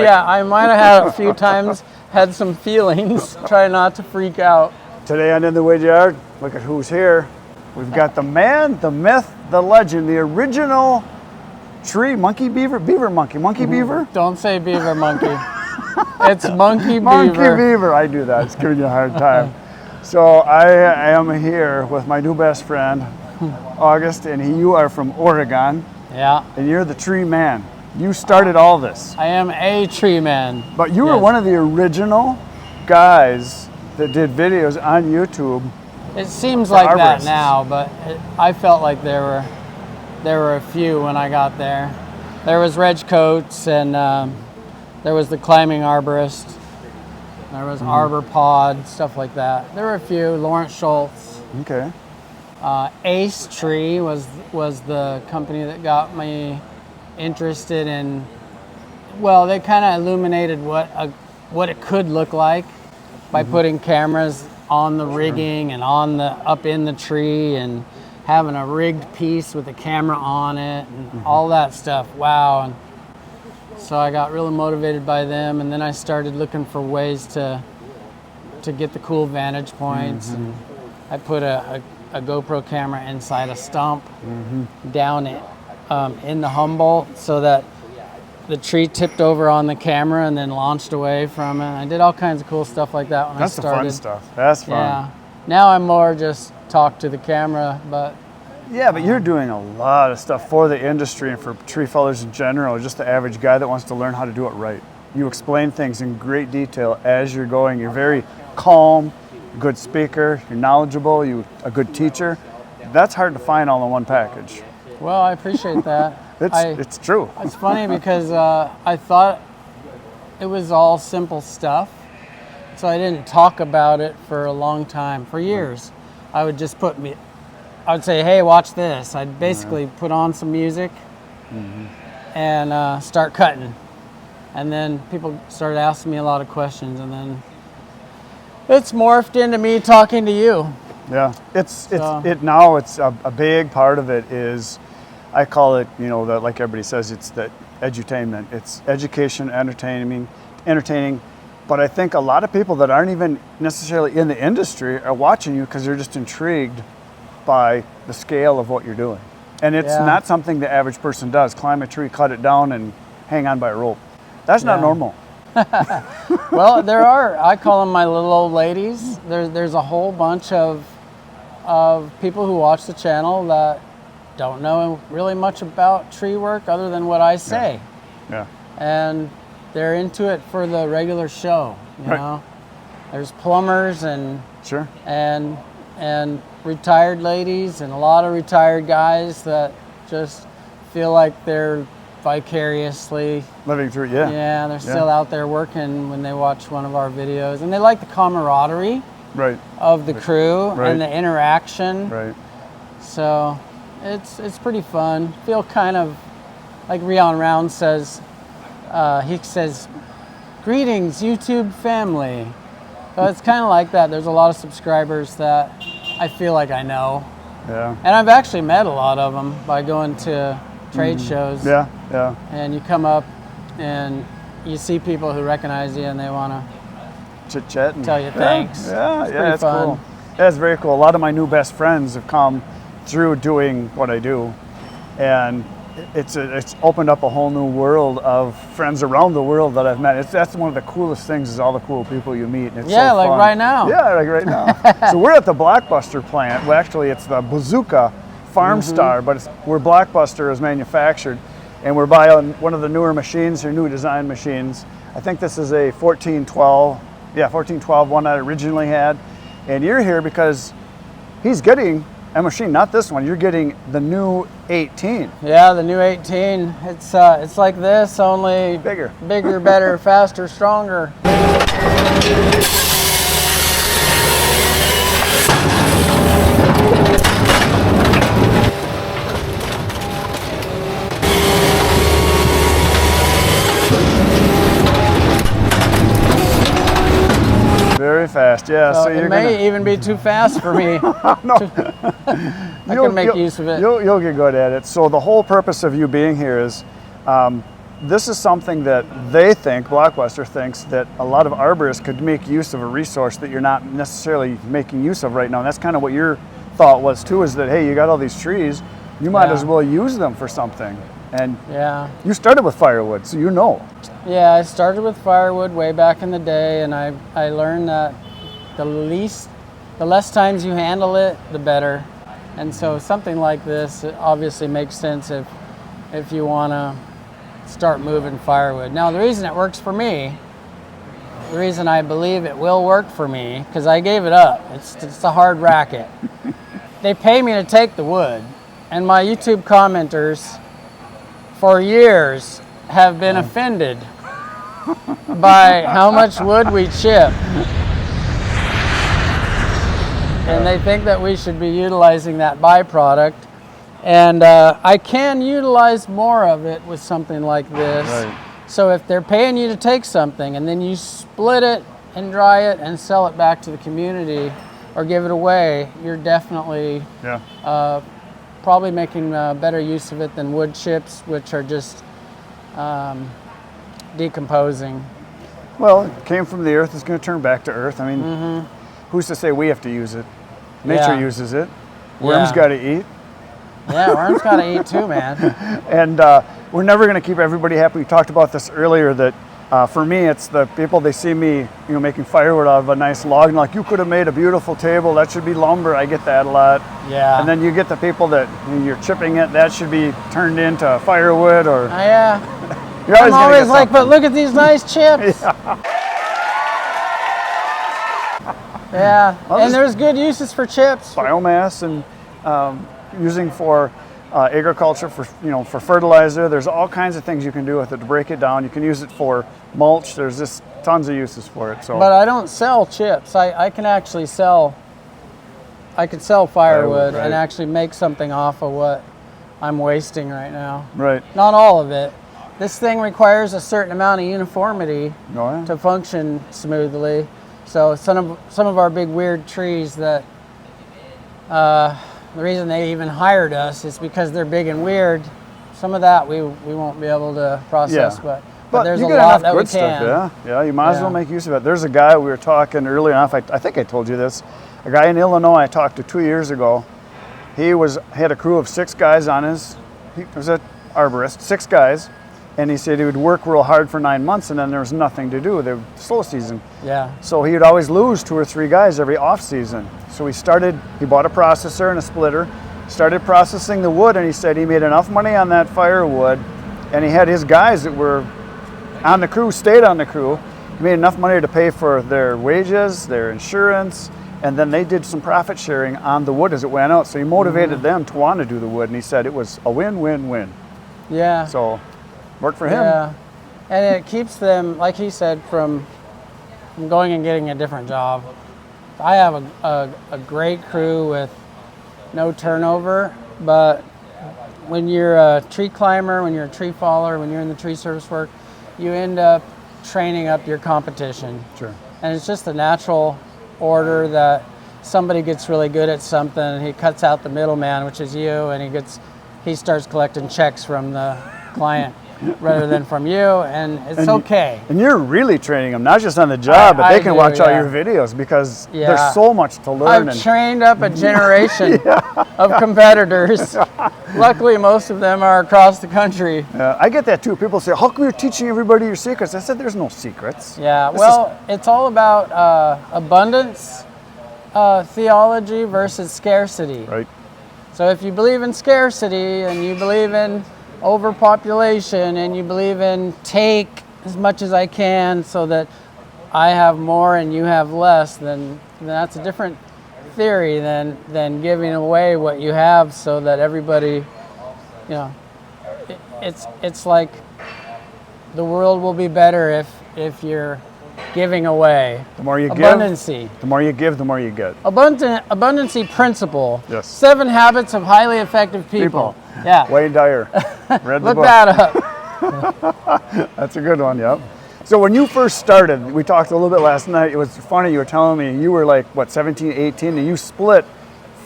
Yeah, I might have had a few times, had some feelings. Try not to freak out. Today on In the Wood Yard, look at who's here. We've got the man, the myth, the legend, the original tree monkey beaver beaver. Don't say beaver monkey. It's monkey beaver. Monkey beaver. I do that. It's giving you a hard time. So I am here with my new best friend, August, and you are from Oregon. Yeah. And you're the tree man. You started all this. I am a tree man. But you were one of the original guys that did videos on YouTube. It seems like Arborists. that now, but I felt like there were a few when I got there. There was Reg Coates, and there was the climbing arborist. There was Arbor Pod, stuff like that. There were a few. Lawrence Schultz. Okay. Ace Tree was the company that got me interested in. Well, they kind of illuminated what it could look like by putting cameras on the rigging and up in the tree and having a rigged piece with a camera on it and all that stuff. Wow. And so I got really motivated by them, and then I started looking for ways to get the cool vantage points. And I put a GoPro camera inside a stump down in the Humboldt so that the tree tipped over on the camera and then launched away from it. I did all kinds of cool stuff like that when I started. That's the fun stuff. That's fun. Yeah. Now I'm more just talk to the camera, but... Yeah, but you're doing a lot of stuff for the industry and for tree fellers in general, just the average guy that wants to learn how to do it right. You explain things in great detail as you're going. You're very calm, good speaker, you're knowledgeable, you're a good teacher. That's hard to find all in one package. Well, I appreciate that. It's true. It's funny because I thought it was all simple stuff, so I didn't talk about it for a long time. For years, I would just I would say, hey, watch this. I'd basically put on some music and start cutting. And then people started asking me a lot of questions, and then it's morphed into me talking to you. Yeah, it's a big part of it is, I call it, like everybody says, it's the edutainment. It's education, entertaining. But I think a lot of people that aren't even necessarily in the industry are watching you because they're just intrigued by the scale of what you're doing. And it's not something the average person does. Climb a tree, cut it down, and hang on by a rope. That's not normal. Well, I call them my little old ladies. There's a whole bunch of people who watch the channel that don't know really much about tree work other than what I say. Yeah. And they're into it for the regular show, you know. There's plumbers and and retired ladies and a lot of retired guys that just feel like they're vicariously living through it. They're still out there working when they watch one of our videos, and they like the camaraderie of the crew and the interaction. So it's pretty fun. Feel kind of like Rion Round says. He says, "Greetings, YouTube family." So it's kind of like that. There's a lot of subscribers that I feel like I know. Yeah. And I've actually met a lot of them by going to trade shows. Yeah, yeah. And you come up and you see people who recognize you and they want to chit-chat and tell you thanks. Yeah, it's cool. That's very cool. A lot of my new best friends have come through doing what I do, and it's opened up a whole new world of friends around the world that I've met. That's one of the coolest things is all the cool people you meet. And it's so like fun. right now. Yeah, like right now. So we're at the Blockbuster plant. Well, actually, it's the Bazooka Farm Star, but where Blockbuster is manufactured, and we're by one of the newer machines, or new design machines. I think this is a 1412. Yeah, 1412 one I originally had, and you're here because he's getting a machine, not this one. You're getting the new 18. Yeah, the new 18. It's like this, only bigger, better, faster, stronger. Very fast, yeah. So it may even be too fast for me. I can make use of it. You'll get good at it. So the whole purpose of you being here is this is something that they think, Blockbuster thinks, that a lot of arborists could make use of a resource that you're not necessarily making use of right now. And that's kind of what your thought was too, is that, hey, you got all these trees, you might as well use them for something. And you started with firewood, so you know. Yeah, I started with firewood way back in the day, and I learned that the less times you handle it, the better. And so something like this, it obviously makes sense if you want to start moving firewood. Now, the reason it works for me, the reason I believe it will work for me, because I gave it up. It's a hard racket. They pay me to take the wood, and my YouTube commenters for years have been offended by how much wood we chip. And they think that we should be utilizing that byproduct. And I can utilize more of it with something like this. Right. So if they're paying you to take something and then you split it and dry it and sell it back to the community or give it away, you're definitely probably making better use of it than wood chips, which are just decomposing. Well, it came from the earth, it's going to turn back to earth. I mean, who's to say we have to use it? Nature uses it. Worms got to eat. Yeah, worms got to eat too, man. And we're never going to keep everybody happy. We talked about this earlier, that for me, it's the people, they see me, making firewood out of a nice log, and like, you could have made a beautiful table, that should be lumber. I get that a lot. Yeah. And then you get the people that you're chipping it, that should be turned into firewood, or you're I'm always like, but look at these nice chips. Well, and there's good uses for chips. Biomass and using for agriculture, for fertilizer. There's all kinds of things you can do with it to break it down. You can use it for mulch. There's just tons of uses for it. So, but I don't sell chips. I can actually sell. I could sell firewood and actually make something off of what I'm wasting right now. Right. Not all of it. This thing requires a certain amount of uniformity to function smoothly. So some of our big weird trees that the reason they even hired us is because they're big and weird. Some of that we won't be able to process, but there's a lot that we can. Stuff, you might as well make use of it. There's a guy we were talking earlier on, I think I told you this, a guy in Illinois I talked to 2 years ago. He had a crew of 6 guys on he was an arborist, 6 guys. And he said he would work real hard for 9 months, and then there was nothing to do. The slow season. Yeah. So he would always lose 2 or 3 guys every off season. So he bought a processor and a splitter, started processing the wood, and he said he made enough money on that firewood, and he had his guys that were on the crew, stayed on the crew. He made enough money to pay for their wages, their insurance, and then they did some profit sharing on the wood as it went out. So he motivated them to want to do the wood, and he said it was a win-win-win. Yeah. So worked for him. Yeah, and it keeps them, like he said, from going and getting a different job. I have a great crew with no turnover, but when you're a tree climber, when you're a tree faller, when you're in the tree service work, you end up training up your competition. Sure. And it's just a natural order that somebody gets really good at something, and he cuts out the middleman, which is you, and he starts collecting checks from the client rather than from you, and it's okay. And you're really training them, not just on the job, but they can watch all your videos, because there's so much to learn. I've trained up a generation of competitors. Luckily, most of them are across the country. I get that too. People say, how come you're teaching everybody your secrets? I said, there's no secrets. It's all about abundance theology versus scarcity. Right. So if you believe in scarcity and you believe in overpopulation and you believe in take as much as I can so that I have more and you have less, then that's a different theory than giving away what you have so that everybody, it's like the world will be better if you're giving away. The more you Abundancy. give, the more you give, the more you get. Abundancy principle. Yes. 7 habits of highly effective people. Yeah. Wayne Dyer. Read the Look book. that up. That's a good one, yep. So when you first started, we talked a little bit last night, it was funny, you were telling me you were like, 17, 18, and you split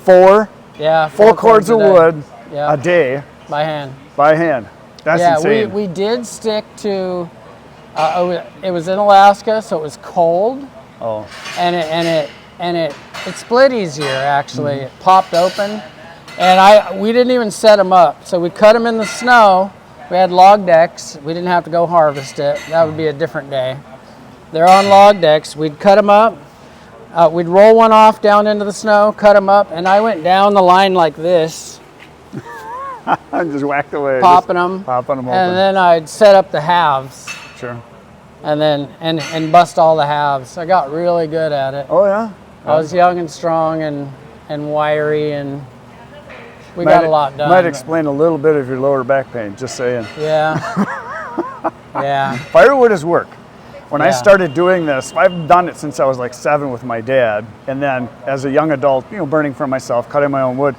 4 cords of wood a day. By hand. By hand. That's yeah, insane. we did stick to. It was in Alaska, so it was cold, Oh, and it split easier actually. It popped open, and we didn't even set them up. So we cut them in the snow. We had log decks. We didn't have to go harvest it. That would be a different day. They're on log decks. We'd cut them up. We'd roll one off down into the snow, cut them up, and I went down the line like this, just whacked away. popping them, open. and then I'd set up the halves, Sure. and then and bust all the halves. I got really good at it. Oh yeah. I was young and strong and wiry, and we got a lot done. Might explain a little bit of your lower back pain. Just saying. Yeah. Yeah. Firewood is work. When I Yeah. started doing this, I've done it since I was like 7 with my dad, and then as a young adult, burning for myself, cutting my own wood.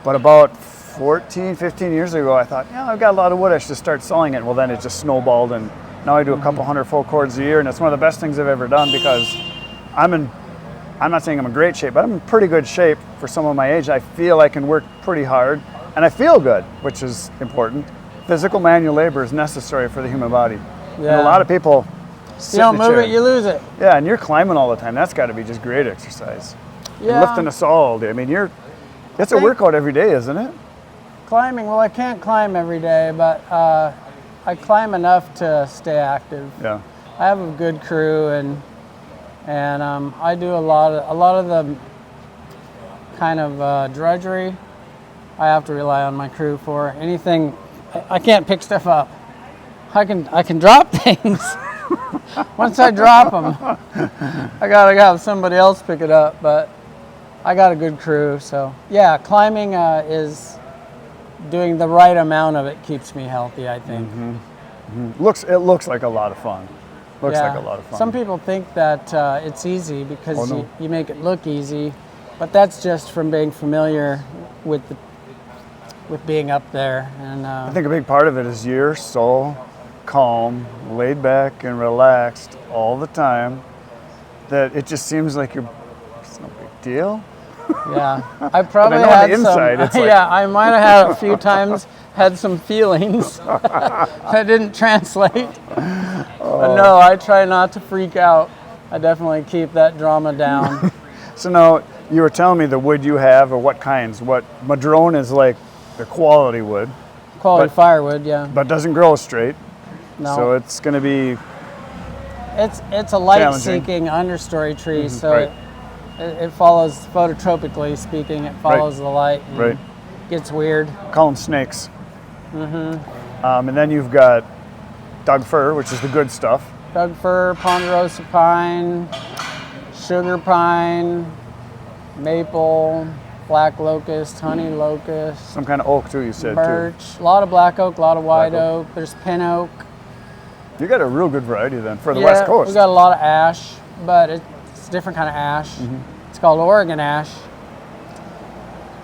But about 14, 15 years ago, I thought, I've got a lot of wood, I should start selling it. Well, then it just snowballed, and now I do a couple hundred full cords a year, and it's one of the best things I've ever done because I'm not saying I'm in great shape, but I'm in pretty good shape for someone my age. I feel I can work pretty hard, and I feel good, which is important. Physical manual labor is necessary for the human body. And a lot of people sit You don't in the move chair. it, you lose it. Yeah, and you're climbing all the time. That's got to be just great exercise. Yeah. And lifting a saw all day. I mean, it's a workout every day, isn't it? Climbing, well, I can't climb every day, but I climb enough to stay active. Yeah. I have a good crew, and I do a lot of the kind of drudgery. I have to rely on my crew for anything. I can't pick stuff up. I can drop things. Once I drop them, I gotta have somebody else pick it up. But I got a good crew, so yeah, climbing is doing the right amount of it keeps me healthy, I think. It looks like a lot of fun. Looks like a lot of fun. Some people think that it's easy because no. you make it look easy, but that's just from being familiar with being up there. And I think a big part of it is you're so calm, laid back, and relaxed all the time that it just seems like it's no big deal. yeah, I probably But I know on had the inside, it's like- yeah, I might have had a few times had some feelings that didn't translate. But no, I try not to freak out. I definitely keep that drama down. So now, you were telling me the wood you have, or what kinds. What Madrone is like the quality wood, Quality firewood, yeah. but doesn't grow straight. No. So it's going to be It's a light-seeking understory tree, so Right. it follows, phototropically speaking, it follows the light. And Right. Gets weird. call them snakes. And then you've got Doug fir, which is the good stuff. Doug fir, ponderosa pine, sugar pine, maple, black locust, honey locust, Some kind of oak too, you said birch, a lot of black oak, a lot of white Black oak. oak. There's pin oak. too. You got a real good variety then for the West Coast. We got a lot of ash, but it's a different kind of ash. It's called Oregon ash.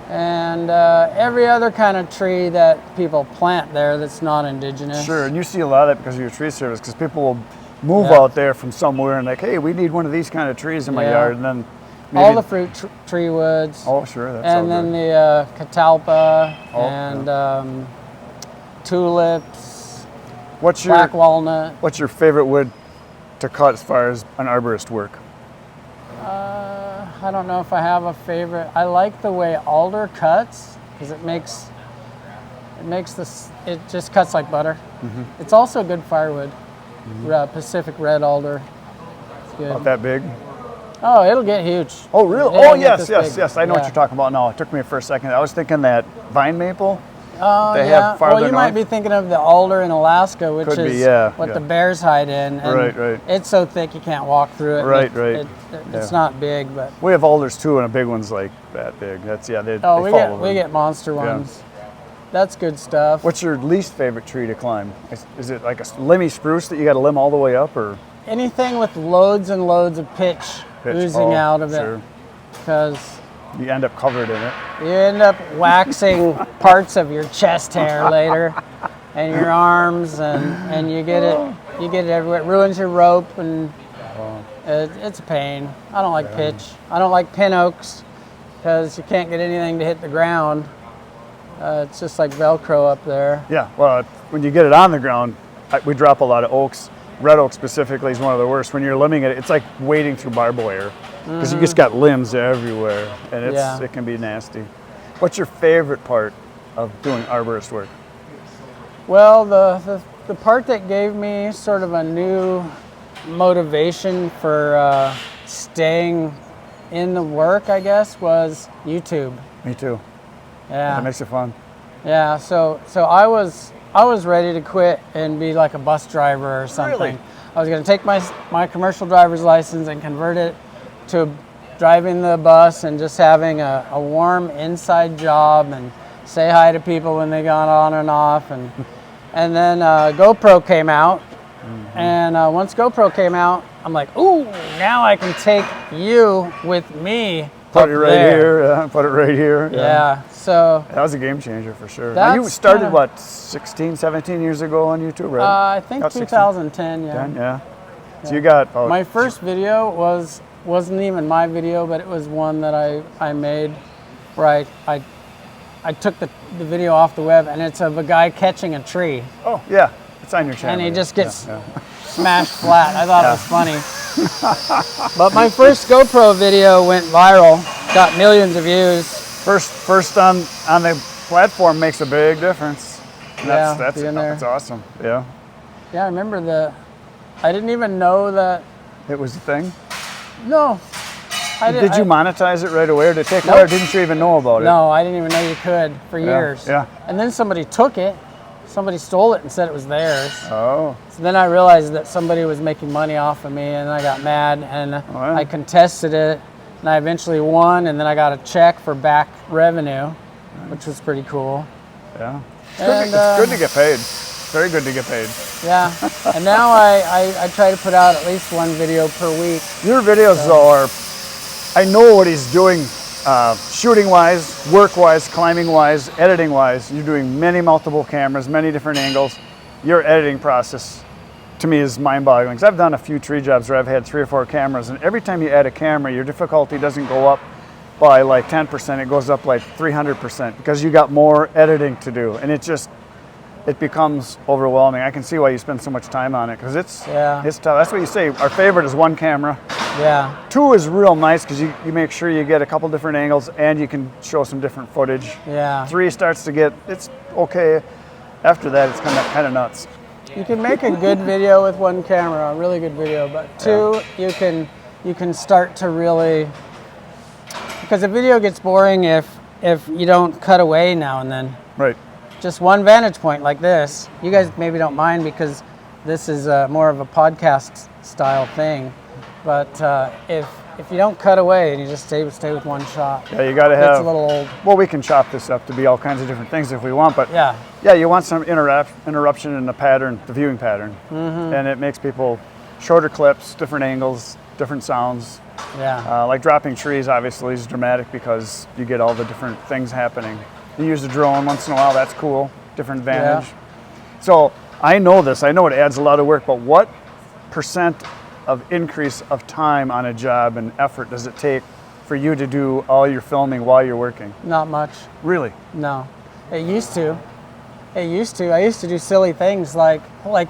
And every other kind of tree that people plant there that's not indigenous. Sure, and you see a lot of that because of your tree service, because people will move Yeah. out there from somewhere and like, hey, we need one of these kind of trees in my Yeah. yard, and then maybe, All the fruit tree woods. oh sure, that's and all then good. the catalpa Oh, and tulips, What's black walnut. What's your favorite wood to cut as far as an arborist work? I don't know if I have a favorite. I like the way alder cuts because it just cuts like butter. It's also good firewood. Pacific red alder. It's good. About that big? Oh, it'll get huge. Oh really? It'll Oh get yes, this yes, big. yes. I know what Yeah. you're talking about now. It took me for a second. I was thinking that vine maple. Oh, They yeah. have farther Well, you might north. be thinking of the alder in Alaska, which Could be, is yeah, what yeah. the bears hide in. And Right. It's so thick you can't walk through it. Right, It- right. It's Yeah. not big, but We have alders too, and a big one's like that big. That's They we fall over. we get monster ones. That's good stuff. What's your least favorite tree to climb? Is it like a limby spruce that you got to limb all the way up, or Anything with loads and loads of pitch, pitch? oozing Oh, out of sure. it, because You end up covered in it. you end up waxing parts of your chest hair later, and your arms, and you get it everywhere. It ruins your rope, and it's a pain. I don't like pitch. I don't like pin oaks because you can't get anything to hit the ground. It's just like Velcro up there. Yeah, well, when you get it on the ground, we drop a lot of oaks. Red oak specifically is one of the worst. When you're limbing it, it's like wading through barbed wire because you just got limbs everywhere, and it can be nasty. What's your favorite part of doing arborist work? Well, the part that gave me sort of a new motivation for staying in the work, I guess, was YouTube. Me too. Yeah. That makes it fun. Yeah, so I was ready to quit and be like a bus driver or something. Really? I was going to take my commercial driver's license and convert it to driving the bus and just having a warm inside job and say hi to people when they got on and off. And then GoPro came out. And once GoPro came out, I'm like, ooh, now I can take you with me. Put it right here. Yeah, put it right here. Yeah. So that was a game changer for sure. Now you started what, 16, 17 years ago on YouTube, right? I think 2010. Yeah. 10, yeah. So you got my first video wasn't even my video, but it was one that I made where I took the video off the web, and it's of a guy catching a tree. Oh yeah, it's on your channel. And he just gets smashed flat. I thought it was funny. But my first GoPro video went viral, got millions of views. First on the platform makes a big difference. That's awesome. Yeah. Yeah, I remember I didn't even know that it was a thing. No. Did you monetize it right away, or did it take a while, or didn't you even know about it? No, I didn't even know you could for years. Yeah. And then somebody took it. Somebody stole it and said it was theirs. Oh. So then I realized that somebody was making money off of me, and I got mad, and I contested it, and I eventually won, and then I got a check for back revenue, which was pretty cool. Yeah. It's good to get paid. Very good to get paid. Yeah. And now I try to put out at least one video per week. Your videos are, I know what he's doing. Shooting-wise, work-wise, climbing-wise, editing-wise. You're doing multiple cameras, many different angles. Your editing process, to me, is mind-boggling. Because I've done a few tree jobs where I've had 3 or 4 cameras, and every time you add a camera, your difficulty doesn't go up by like 10%, it goes up like 300% because you got more editing to do, and it becomes overwhelming. I can see why you spend so much time on it, because it's tough. That's what you say. Our favorite is 1 camera. Yeah. 2 is real nice because you make sure you get a couple different angles and you can show some different footage. Yeah. 3 starts to get, it's okay. After that, it's kind of nuts. You can make a good video with 1 camera, a really good video, but 2, you can start to really, because a video gets boring if you don't cut away now and then. Right. Just 1 vantage point like this. You guys maybe don't mind because this is more of a podcast style thing. But if you don't cut away and you just stay with 1 shot, yeah, you got to have. It's a little old. Well, we can chop this up to be all kinds of different things if we want, but yeah, you want some interruption in the pattern, the viewing pattern, and it makes people shorter clips, different angles, different sounds. Yeah. Like dropping trees, obviously, is dramatic because you get all the different things happening. You use a drone once in a while. That's cool. Different vantage. Yeah. So I know this. I know it adds a lot of work, but what % of increase of time on a job and effort does it take for you to do all your filming while you're working? Not much. Really? No. It used to. I used to do silly things like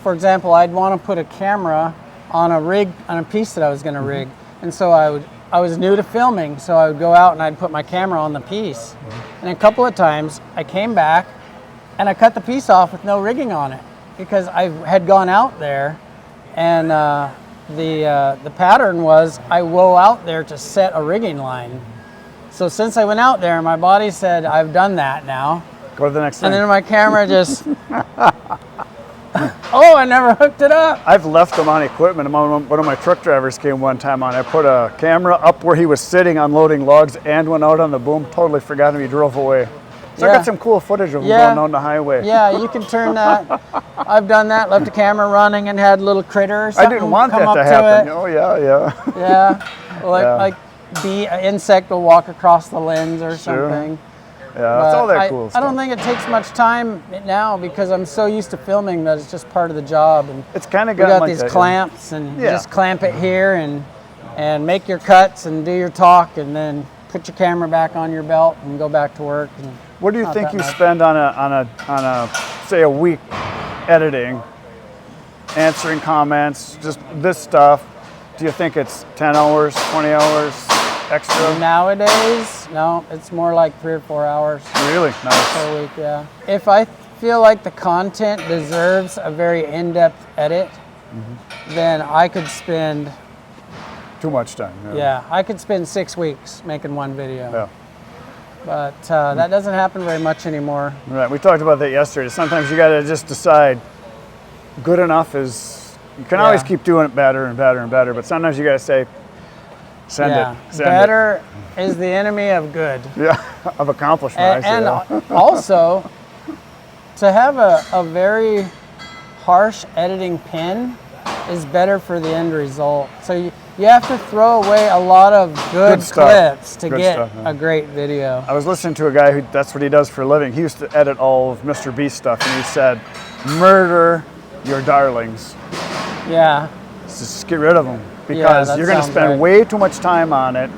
for example, I'd want to put a camera on a piece that I was going to rig. And so I was new to filming, so I would go out and I'd put my camera on the piece. And a couple of times I came back and I cut the piece off with no rigging on it because I had gone out there, and the pattern was I go out there to set a rigging line. So since I went out there, my body said, I've done that now. Go to the next thing. And then my camera just, oh, I never hooked it up. I've left them on equipment. One of my truck drivers came one time on. I put a camera up where he was sitting unloading logs and went out on the boom. Totally forgot him. He drove away. So I got some cool footage of him going on the highway. Yeah, you can turn that. I've done that. Left the camera running and had little critters. I didn't want that to happen. Oh yeah. Yeah, like an insect will walk across the lens or something. Yeah, it's all that cool stuff. I don't think it takes much time now because I'm so used to filming that it's just part of the job. And it's kind of got these clamps, and you just clamp it here and make your cuts and do your talk, and then put your camera back on your belt and go back to work. And what do you not think that you much. spend on a say a week editing, answering comments, just this stuff? Do you think it's 10 hours, 20 hours extra? Nowadays, no, it's more like 3 or 4 hours Really? Nice. per week, yeah. If I feel like the content deserves a very in-depth edit, then I could spend, Too much time. yeah, I could spend 6 weeks making one video. Yeah. But that doesn't happen very much anymore. Right. We talked about that yesterday. Sometimes you got to just decide. Good enough is. You can always Yeah. keep doing it better and better and better, but sometimes you got to say, send Yeah, it. Send better is the enemy of good. it. Yeah. Of accomplishment. And I say, yeah. also, to have a very harsh editing pen is better for the end result. So you have to throw away a lot of good stuff. clips to Good get stuff, yeah. a great video. I was listening to a guy who that's what he does for a living. He used to edit all of Mr. Beast stuff, and he said, "Murder your darlings. Yeah, Just get rid of them because that you're going to sounds spend right. way too much time on it.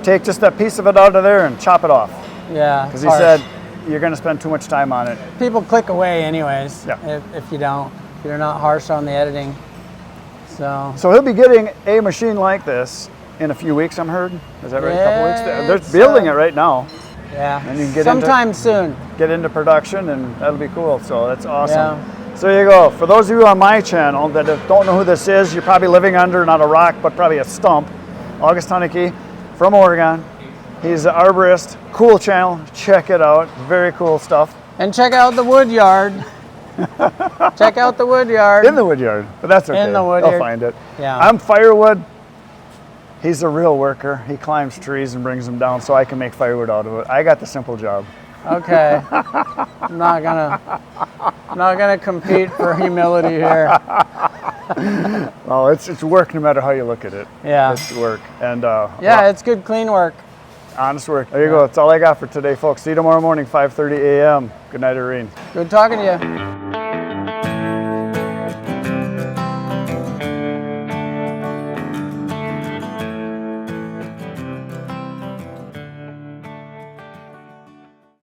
Take just that piece of it out of there and chop it off." yeah. Because he harsh. said you're going to spend too much time on it. People click away anyways Yeah. if you don't. If you're not harsh on the editing. So So he'll be getting a machine like this in a few weeks, I'm heard. Is that right? A couple weeks? Yeah, They're it's, building it right now. yeah, And you can get sometime soon. Get into production, and that'll be cool. So that's awesome. Yeah. So there you go. For those of you on my channel that don't know who this is, you're probably living under not a rock, but probably a stump. August Hunicke from Oregon. He's an arborist. Cool channel. Check it out. Very cool stuff. And check out the wood yard. Check out the wood yard. In the wood yard, but that's okay. In the wood They'll yard. find it. Yeah. I'm firewood. He's a real worker. He climbs trees and brings them down so I can make firewood out of it. I got the simple job. Okay. I'm not gonna compete for humility here. Oh, it's work no matter how you look at it. Yeah. It's work. And Yeah, it's good, clean work. honest work. There you go. That's all I got for today, folks. See you tomorrow morning, 5:30 a.m. Good night, Irene. Good talking to you.